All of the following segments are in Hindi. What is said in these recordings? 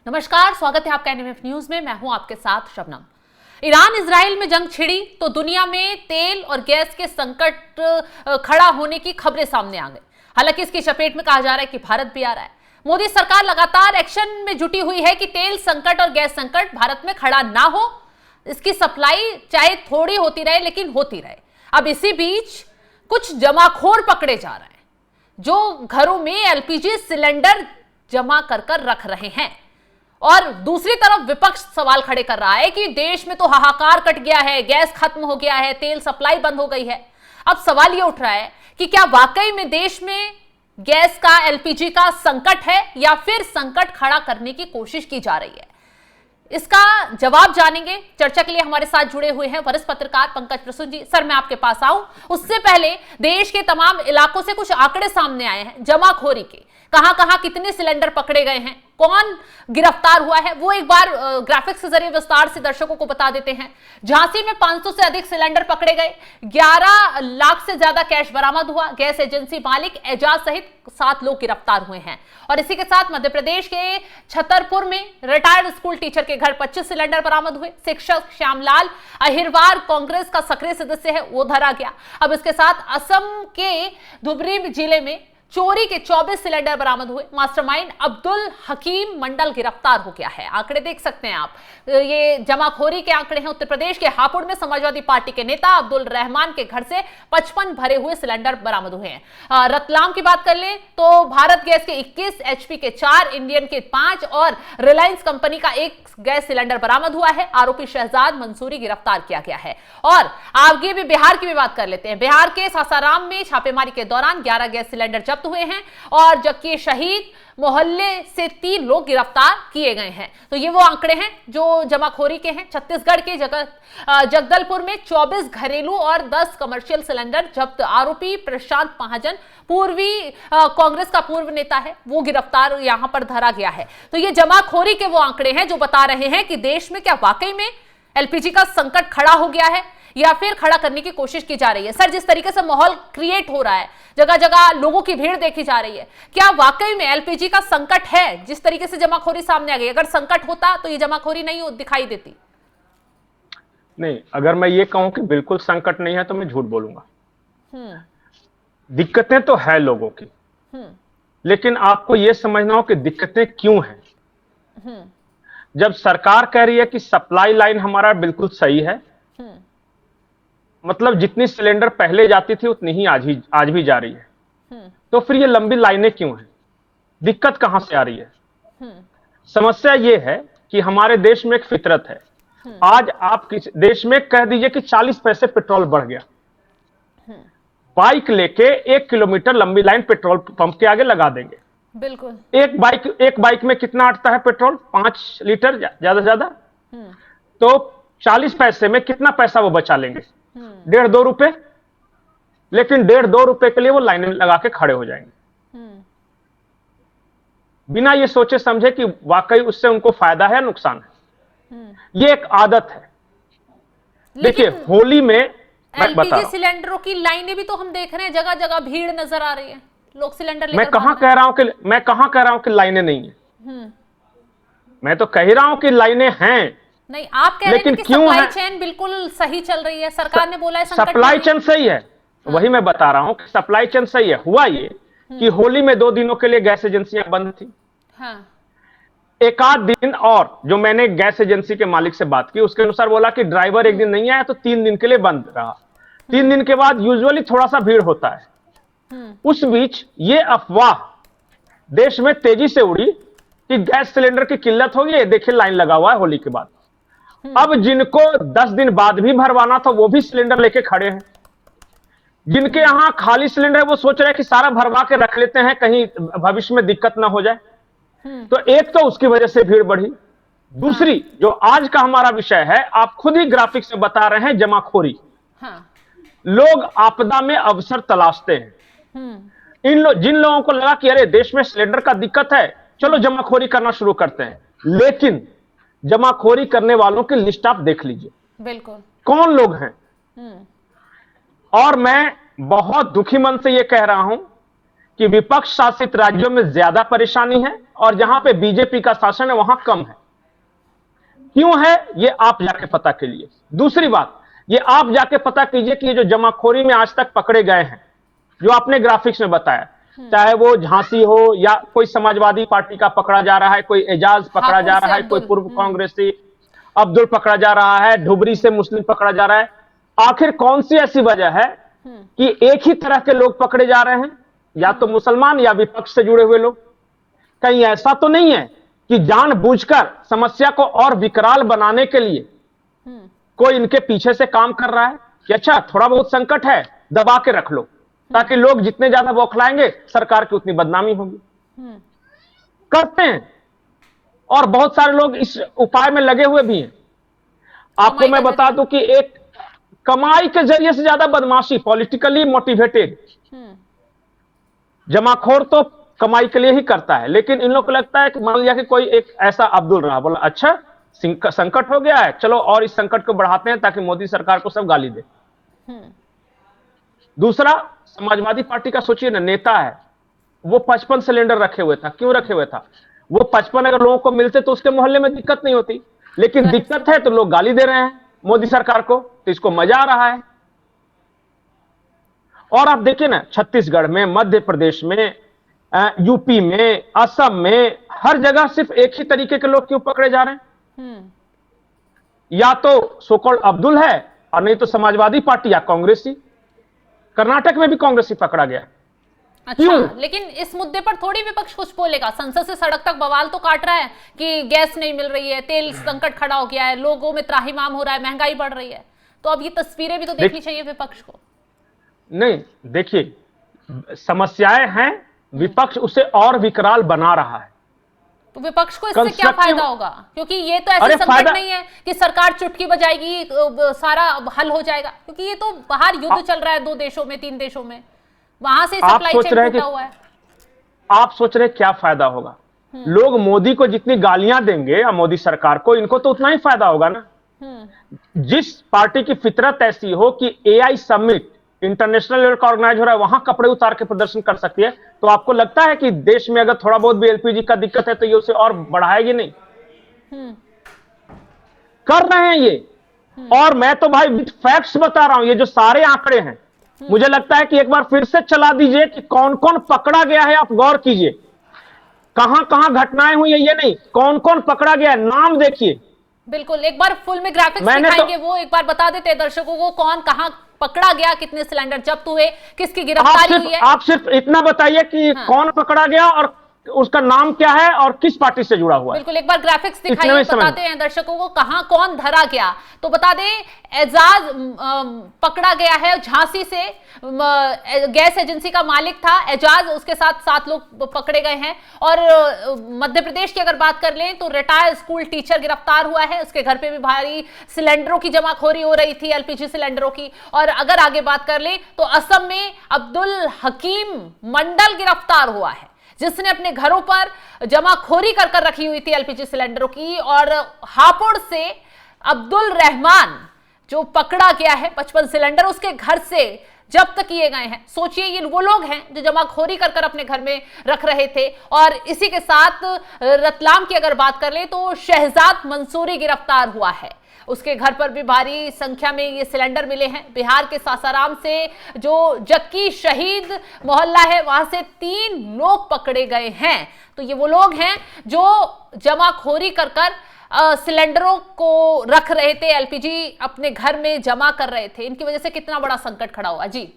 नमस्कार, स्वागत है आपका एनएमएफ न्यूज में। मैं हूं आपके साथ शबनम। ईरान इजराइल में जंग छिड़ी तो दुनिया में तेल और गैस के संकट खड़ा होने की खबरें सामने आ गई। हालांकि इसकी चपेट में कहा जा रहा है कि भारत भी आ रहा है। मोदी सरकार लगातार एक्शन में जुटी हुई है कि तेल संकट और गैस संकट भारत में खड़ा ना हो, इसकी सप्लाई चाहे थोड़ी होती रहे लेकिन होती रहे। अब इसी बीच कुछ जमाखोर पकड़े जा रहे हैं जो घरों में एलपीजी सिलेंडर जमा कर रख रहे हैं, और दूसरी तरफ विपक्ष सवाल खड़े कर रहा है कि देश में तो हाहाकार कट गया है, गैस खत्म हो गया है, तेल सप्लाई बंद हो गई है। अब सवाल यह उठ रहा है कि क्या वाकई में देश में गैस का, एलपीजी का संकट है या फिर संकट खड़ा करने की कोशिश की जा रही है। इसका जवाब जानेंगे। चर्चा के लिए हमारे साथ जुड़े हुए हैं वरिष्ठ पत्रकार पंकज प्रसून जी। सर, मैं आपके पास आऊं उससे पहले देश के तमाम इलाकों से कुछ आंकड़े सामने आए हैं जमाखोरी के। कहां कहां कितने सिलेंडर पकड़े गए हैं, कौन गिरफ्तार हुआ है, वो एक बार ग्राफिक्स के जरिए विस्तार से दर्शकों को बता देते हैं। झांसी में 500 से अधिक सिलेंडर पकड़े गए, 11 लाख से ज्यादा कैश बरामद हुआ, गैस एजेंसी मालिक एजाज सहित 7 लोग गिरफ्तार हुए हैं। और इसी के साथ मध्य प्रदेश के छतरपुर में रिटायर्ड स्कूल टीचर के घर 25 सिलेंडर बरामद हुए। शिक्षक श्यामलाल अहिरवार कांग्रेस का सक्रिय सदस्य है, वो धरा गया। अब इसके साथ असम के धुबरी जिले में चोरी के 24 सिलेंडर बरामद हुए। मास्टरमाइंड अब्दुल हकीम मंडल गिरफ्तार हो गया है। आंकड़े देख सकते हैं आप, ये जमाखोरी के आंकड़े हैं। उत्तर प्रदेश के हापुड़ में समाजवादी पार्टी के नेता अब्दुल रहमान के घर से 55 भरे हुए सिलेंडर बरामद हुए हैं। रतलाम की बात कर ले तो भारत गैस के 21, एचपी के 4, इंडियन के 5 और रिलायंस कंपनी का 1 गैस सिलेंडर बरामद हुआ है। आरोपी शहजाद मंसूरी गिरफ्तार किया गया है। और आगे भी बिहार की भी बात कर लेते हैं। बिहार के सासाराम में छापेमारी के दौरान 11 गैस सिलेंडर जब्त हुए हैं और जबकि शहीद मोहल्ले से 3 लोग गिरफ्तार किए गए हैं। तो ये वो आंकड़े हैं जो जमाखोरी के हैं। छत्तीसगढ़ के जगदलपुर में 24 घरेलू और 10 कमर्शियल सिलेंडर जब्त। आरोपी प्रशांत महाजन पूर्वी कांग्रेस का पूर्व नेता है, वो गिरफ्तार यहां पर धरा गया है। तो ये जमाखोरी के वो आंकड़े हैं जो बता रहे हैं कि देश में क्या वाकई में एलपीजी का संकट खड़ा हो गया है या फिर खड़ा करने की कोशिश की जा रही है। सर, जिस तरीके से माहौल क्रिएट हो रहा है, जगह जगह लोगों की भीड़ देखी जा रही है, क्या वाकई में एलपीजी का संकट है? जिस तरीके से जमाखोरी सामने आ गई, अगर संकट होता तो ये जमाखोरी नहीं दिखाई देती। नहीं, अगर मैं ये कहूं कि बिल्कुल संकट नहीं है तो मैं झूठ बोलूंगा। दिक्कतें तो है लोगों की, लेकिन आपको यह समझना हो कि दिक्कतें क्यों हैं। जब सरकार कह रही है कि सप्लाई लाइन हमारा बिल्कुल सही है, मतलब जितनी सिलेंडर पहले जाती थी उतनी ही आज भी जा रही है, तो फिर ये लंबी लाइनें क्यों हैं? दिक्कत कहां से आ रही है? समस्या ये है कि हमारे देश में एक फितरत है। आज आप किस देश में कह दीजिए कि 40 पैसे पेट्रोल बढ़ गया, बाइक लेके 1 किलोमीटर लंबी लाइन पेट्रोल पंप के आगे लगा देंगे। बिल्कुल। एक बाइक में कितना अटता है पेट्रोल? 5 लीटर ज्यादा से ज्यादा। तो 40 पैसे में कितना पैसा वो बचा लेंगे? 1.5-2 रुपए। लेकिन 1.5-2 रुपए के लिए वो लाइनें लगा के खड़े हो जाएंगे, बिना ये सोचे समझे कि वाकई उससे उनको फायदा है या नुकसान है। ये एक आदत है। देखिए, होली में एलपीजी सिलेंडरों की लाइनें भी तो हम देख रहे हैं, जगह जगह भीड़ नजर आ रही है, लोग सिलेंडर लेकर। मैं कहां कह रहा हूं कि लाइनें नहीं है। मैं तो कह रहा हूं कि लाइनें हैं। नहीं, आप कह रहे हैं कि सप्लाई चेन बिल्कुल सही चल रही है, सरकार ने बोला है सप्लाई चेन सही है। वही मैं बता रहा हूं कि सप्लाई चेन सही है। हुआ ये कि होली में 2 दिनों के लिए गैस एजेंसियां बंद थी। एक आध दिन और जो मैंने गैस एजेंसी के मालिक से बात की, उसके अनुसार बोला कि ड्राइवर एक दिन नहीं आया तो 3 दिन के लिए बंद रहा। 3 दिन के बाद यूजुअली थोड़ा सा भीड़ होता है। उस बीच ये अफवाह देश में तेजी से उड़ी कि गैस सिलेंडर की किल्लत होगी, देखिए लाइन लगा हुआ है होली के बाद। अब जिनको 10 दिन बाद भी भरवाना था वो भी सिलेंडर लेके खड़े हैं। जिनके यहां खाली सिलेंडर है वो सोच रहे हैं कि सारा भरवा के रख लेते हैं, कहीं भविष्य में दिक्कत ना हो जाए। तो एक तो उसकी वजह से भीड़ बढ़ी। दूसरी, जो आज का हमारा विषय है, आप खुद ही ग्राफिक्स में बता रहे हैं, जमाखोरी। लोग आपदा में अवसर तलाशते हैं। जिन लोगों को लगा कि अरे देश में सिलेंडर का दिक्कत है, चलो जमाखोरी करना शुरू करते हैं। लेकिन जमाखोरी करने वालों की लिस्ट आप देख लीजिए, बिल्कुल कौन लोग हैं। और मैं बहुत दुखी मन से यह कह रहा हूं कि विपक्ष शासित राज्यों में ज्यादा परेशानी है और जहां पे बीजेपी का शासन है वहां कम है। क्यों है ये आप जाके पता कीजिए। दूसरी बात, ये आप जाके पता कीजिए कि ये जो जमाखोरी में आज तक पकड़े गए हैं, जो आपने ग्राफिक्स में बताया, चाहे वो झांसी हो या कोई समाजवादी पार्टी का पकड़ा जा रहा है, कोई एजाज पकड़ा जा रहा है, कोई पूर्व कांग्रेसी अब्दुल पकड़ा जा रहा है, ढुबरी से मुस्लिम पकड़ा जा रहा है, आखिर कौन सी ऐसी वजह है कि एक ही तरह के लोग पकड़े जा रहे हैं, या तो मुसलमान या विपक्ष से जुड़े हुए लोग? कहीं ऐसा तो नहीं है कि जानबूझकर समस्या को और विकराल बनाने के लिए कोई इनके पीछे से काम कर रहा है कि अच्छा थोड़ा बहुत संकट है, दबा के रख लो, ताकि लोग जितने ज्यादा बौखलाएंगे सरकार की उतनी बदनामी होगी। करते हैं, और बहुत सारे लोग इस उपाय में लगे हुए भी हैं। आपको मैं बता दूं कि एक कमाई के जरिए से ज्यादा बदमाशी, पॉलिटिकली मोटिवेटेड जमाखोर तो कमाई के लिए ही करता है, लेकिन इन लोग को लगता है कि मान लिया कि कोई एक ऐसा अब्दुल रहा, बोला अच्छा संकट हो गया है, चलो और इस संकट को बढ़ाते हैं ताकि मोदी सरकार को सब गाली दे। दूसरा, समाजवादी पार्टी का सोचिए ना, नेता है, वो 55 सिलेंडर रखे हुए था। क्यों रखे हुए था? वो 55 अगर लोगों को मिलते तो उसके मोहल्ले में दिक्कत नहीं होती, लेकिन दिक्कत है तो लोग गाली दे रहे हैं मोदी सरकार को, तो इसको मजा आ रहा है। और आप देखिए ना, छत्तीसगढ़ में, मध्य प्रदेश में, यूपी में, असम में, हर जगह सिर्फ एक ही तरीके के लोग क्यों पकड़े जा रहे हैं? या तो सोकॉल्ड अब्दुल है, और नहीं तो समाजवादी पार्टी या कांग्रेसी। कर्नाटक में भी कांग्रेसी पकड़ा गया। अच्छा, लेकिन इस मुद्दे पर थोड़ी विपक्ष कुछ बोलेगा। संसद से सड़क तक बवाल तो काट रहा है कि गैस नहीं मिल रही है, तेल संकट खड़ा हो गया है, लोगों में त्राहिमाम हो रहा है, महंगाई बढ़ रही है। तो अब ये तस्वीरें भी तो देखनी चाहिए विपक्ष को। नहीं, देखिए, समस्याएं हैं, विपक्ष उसे और विकराल बना रहा है। तो विपक्ष को इससे क्या फायदा होगा? क्योंकि ये तो ऐसे संकट नहीं है कि सरकार चुटकी बजाएगी तो सारा हल हो जाएगा, क्योंकि ये तो बाहर युद्ध चल रहा है 2 देशों में, 3 देशों में, वहां से सप्लाई चेन टूटा हुआ है। आप सोच रहे क्या फायदा होगा? लोग मोदी को जितनी गालियां देंगे या मोदी सरकार को, इनको तो उतना ही फायदा होगा ना। जिस पार्टी की फितरत ऐसी हो कि एआई समिट इंटरनेशनल लेवल का ऑर्गेनाइज हो रहा है, वहां कपड़े उतार के प्रदर्शन कर सकती है, तो आपको लगता है कि देश में अगर थोड़ा बहुत भी एलपीजी का दिक्कत है तो ये उसे और बढ़ाएगी नहीं? कर रहे हैं ये। और मैं तो भाई विद फैक्ट्स बता रहा हूं, ये जो सारे आंकड़े हैं, मुझे लगता है कि एक बार फिर से चला दीजिए कि कौन कौन पकड़ा गया है। आप गौर कीजिए, कहां कहां घटनाएं हुई है, ये नहीं, कौन कौन पकड़ा गया है, नाम देखिए। बिल्कुल, एक बार फुल में ग्राफिक्स दिखाएंगे, वो एक बार बता देते हैं दर्शकों को, कौन कहां पकड़ा गया, कितने सिलेंडर जब्त हुए, किसकी गिरफ्तारी हुई है। आप सिर्फ इतना बताइए कि कौन पकड़ा गया और उसका नाम क्या है और किस पार्टी से जुड़ा हुआ है। बिल्कुल, एक बार ग्राफिक्स दिखाइए, बताते हैं दर्शकों को कहां कौन धरा गया। तो बता दें, एजाज पकड़ा गया है झांसी से, गैस एजेंसी का मालिक था एजाज, उसके साथ 7 लोग पकड़े गए हैं। और मध्य प्रदेश की अगर बात कर लें तो रिटायर्ड स्कूल टीचर गिरफ्तार हुआ है, उसके घर पे भी भारी सिलेंडरों की जमाखोरी हो रही थी, एलपीजी सिलेंडरों की। और अगर आगे बात कर लें तो असम में अब्दुल हकीम मंडल गिरफ्तार हुआ है, जिसने अपने घरों पर जमाखोरी कर रखी हुई थी एलपीजी सिलेंडरों की। और हापुड़ से अब्दुल रहमान जो पकड़ा गया है, 55 सिलेंडर उसके घर से जब्त किए गए हैं। सोचिए, ये वो लोग हैं जो जमाखोरी कर अपने घर में रख रहे थे। और इसी के साथ रतलाम की अगर बात कर ले तो शहजाद मंसूरी गिरफ्तार हुआ है, उसके घर पर भी भारी संख्या में ये सिलेंडर मिले हैं। बिहार के सासाराम से जो जक्की शहीद मोहल्ला है, वहां से 3 लोग पकड़े गए हैं। तो ये वो लोग हैं जो जमाखोरी कर सिलेंडरों को रख रहे थे, एलपीजी अपने घर में जमा कर रहे थे। इनकी वजह से कितना बड़ा संकट खड़ा हुआ। जी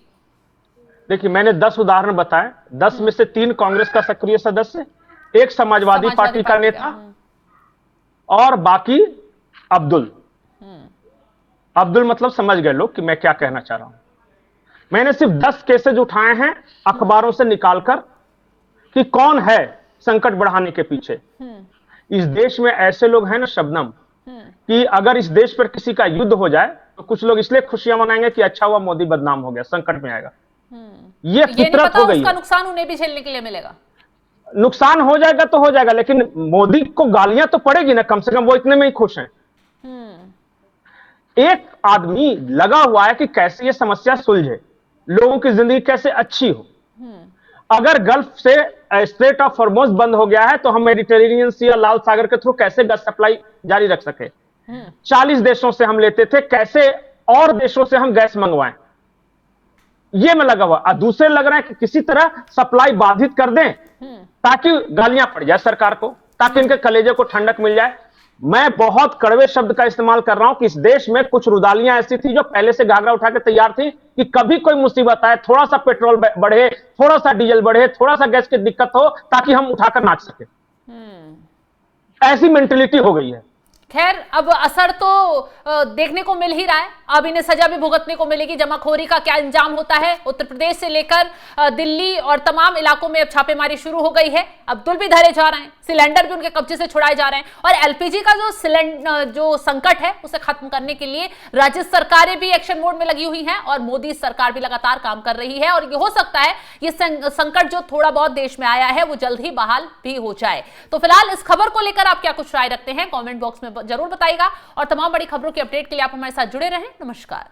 देखिए, मैंने 10 उदाहरण बताए, 10 में से 3 कांग्रेस का सक्रिय सदस्य, एक समाजवादी पार्टी का नेता, और बाकी अब्दुल मतलब समझ गए लोग कि मैं क्या कहना चाह रहा हूं। मैंने सिर्फ 10 केसेज उठाए हैं अखबारों से निकालकर कि कौन है संकट बढ़ाने के पीछे। इस देश में ऐसे लोग हैं ना शबनम, कि अगर इस देश पर किसी का युद्ध हो जाए तो कुछ लोग इसलिए खुशियां मनाएंगे कि अच्छा हुआ मोदी बदनाम हो गया, संकट में आएगा। ये फितरत हो गई। उसका नुकसान उन्हें भी झेलने के लिए मिलेगा। नुकसान हो जाएगा तो हो जाएगा, लेकिन मोदी को गालियां तो पड़ेगी ना, कम से कम वो इतने में ही खुश हैं। एक आदमी लगा हुआ है कि कैसे ये समस्या सुलझे, लोगों की जिंदगी कैसे अच्छी हो। अगर गल्फ से स्ट्रेट ऑफ हॉर्मुज़ बंद हो गया है तो हम मेडिटेरेनियन सी या लाल सागर के थ्रू कैसे गैस सप्लाई जारी रख सके? 40 देशों से हम लेते थे, कैसे और देशों से हम गैस मंगवाएं? ये में लगा हुआ। दूसरे लग रहा है कि किसी तरह सप्लाई बाधित कर दें ताकि गालियां पड़ जाए सरकार को, ताकि इनके कलेजे को ठंडक मिल जाए। मैं बहुत कड़वे शब्द का इस्तेमाल कर रहा हूं कि इस देश में कुछ रुदालियां ऐसी थी जो पहले से घाघरा उठा के तैयार थी कि कभी कोई मुसीबत आए, थोड़ा सा पेट्रोल बढ़े, थोड़ा सा डीजल बढ़े, थोड़ा सा गैस की दिक्कत हो, ताकि हम उठाकर नाच सके। ऐसी मेंटेलिटी हो गई है। खैर, अब असर तो देखने को मिल ही रहा है। अब इन्हें सजा भी भुगतने को मिलेगी। जमाखोरी का क्या अंजाम होता है, उत्तर प्रदेश से लेकर दिल्ली और तमाम इलाकों में अब छापेमारी शुरू हो गई है। अब्दुल भी धरे जा रहे हैं, सिलेंडर भी उनके कब्जे से छुड़ाए जा रहे हैं, और एलपीजी का जो संकट है उसे खत्म करने के लिए राज्य सरकारें भी एक्शन मोड में लगी हुई हैं और मोदी सरकार भी लगातार काम कर रही है। और ये हो सकता है ये संकट जो थोड़ा बहुत देश में आया है वो जल्द ही बहाल भी हो जाए। तो फिलहाल इस खबर को लेकर आप क्या कुछ राय रखते हैं, कॉमेंट बॉक्स में जरूर बताइएगा। और तमाम बड़ी खबरों की अपडेट के लिए आप हमारे साथ जुड़े रहें। नमस्कार।